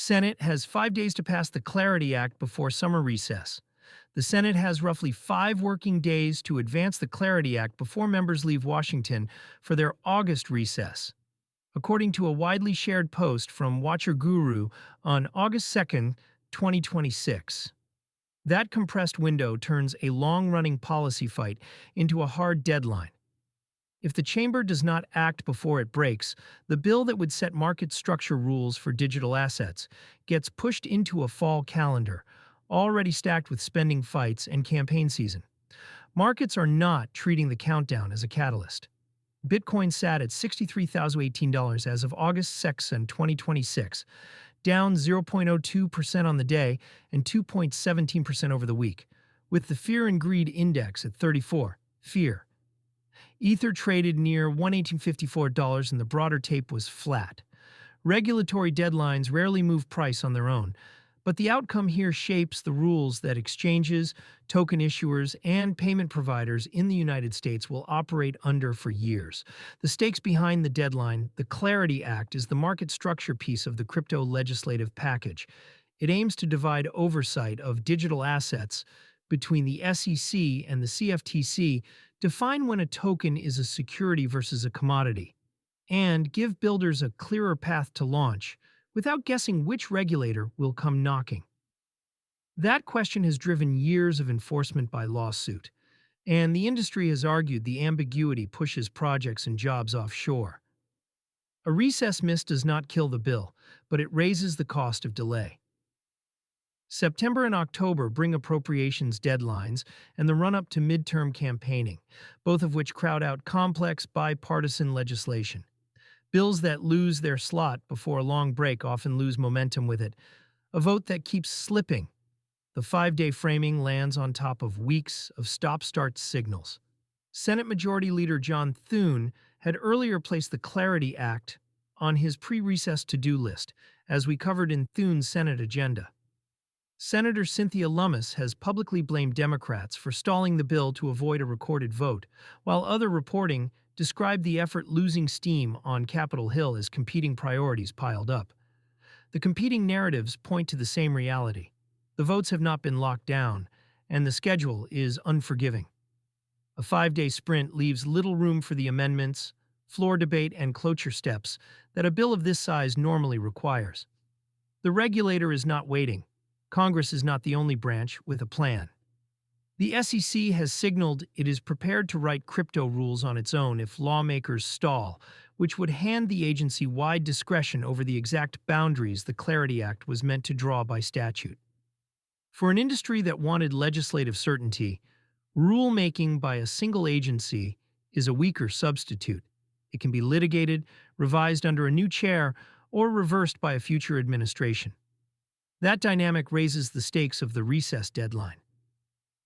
Senate has 5 days to pass the Clarity Act before summer recess. The Senate has roughly 5 working days to advance the Clarity Act before members leave Washington for their August recess, according to a widely shared post from Watcher Guru on August 2nd, 2026. That compressed window turns a long-running policy fight into a hard deadline. If the chamber does not act before it breaks, the bill that would set market structure rules for digital assets gets pushed into a fall calendar, already stacked with spending fights and campaign season. Markets are not treating the countdown as a catalyst. Bitcoin sat at $63,018 as of August 2026, down 0.02% on the day and 2.17% over the week, with the Fear and Greed Index at 34. Fear. Ether traded near $118.54 and the broader tape was flat. Regulatory deadlines rarely move price on their own, but the outcome here shapes the rules that exchanges, token issuers, and payment providers in the United States will operate under for years. The stakes behind the deadline, the Clarity Act, is the market structure piece of the crypto legislative package. It aims to divide oversight of digital assets between the SEC and the CFTC, define when a token is a security versus a commodity, and give builders a clearer path to launch without guessing which regulator will come knocking. That question has driven years of enforcement by lawsuit, and the industry has argued the ambiguity pushes projects and jobs offshore. A recess miss does not kill the bill, but it raises the cost of delay. September and October bring appropriations deadlines and the run-up to midterm campaigning, both of which crowd out complex bipartisan legislation. Bills that lose their slot before a long break often lose momentum with it. A vote that keeps slipping. The 5-day framing lands on top of weeks of stop-start signals. Senate Majority Leader John Thune had earlier placed the Clarity Act on his pre-recess to-do list, as we covered in Thune's Senate agenda. Senator Cynthia Lummis has publicly blamed Democrats for stalling the bill to avoid a recorded vote, while other reporting described the effort losing steam on Capitol Hill as competing priorities piled up. The competing narratives point to the same reality. The votes have not been locked down, and the schedule is unforgiving. A 5-day sprint leaves little room for the amendments, floor debate, and cloture steps that a bill of this size normally requires. The regulator is not waiting. Congress is not the only branch with a plan. The SEC has signaled it is prepared to write crypto rules on its own if lawmakers stall, which would hand the agency wide discretion over the exact boundaries the Clarity Act was meant to draw by statute. For an industry that wanted legislative certainty, rulemaking by a single agency is a weaker substitute. It can be litigated, revised under a new chair, or reversed by a future administration. That dynamic raises the stakes of the recess deadline.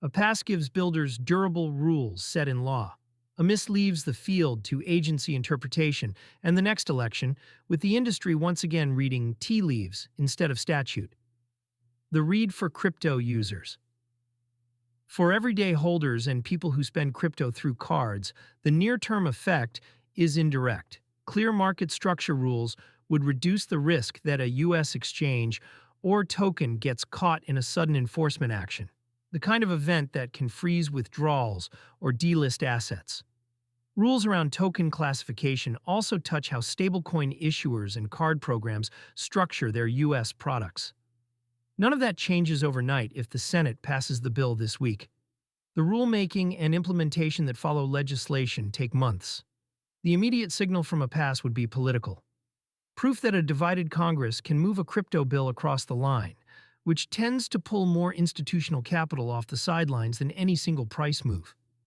A pass gives builders durable rules set in law. A miss leaves the field to agency interpretation, and the next election, with the industry once again reading tea leaves instead of statute. The read for crypto users. For everyday holders and people who spend crypto through cards, the near-term effect is indirect. Clear market structure rules would reduce the risk that a U.S. exchange or token gets caught in a sudden enforcement action, the kind of event that can freeze withdrawals or delist assets. Rules around token classification also touch how stablecoin issuers and card programs structure their U.S. products. None of that changes overnight if the Senate passes the bill this week. The rulemaking and implementation that follow legislation take months. The immediate signal from a pass would be political. Proof that a divided Congress can move a crypto bill across the line, which tends to pull more institutional capital off the sidelines than any single price move.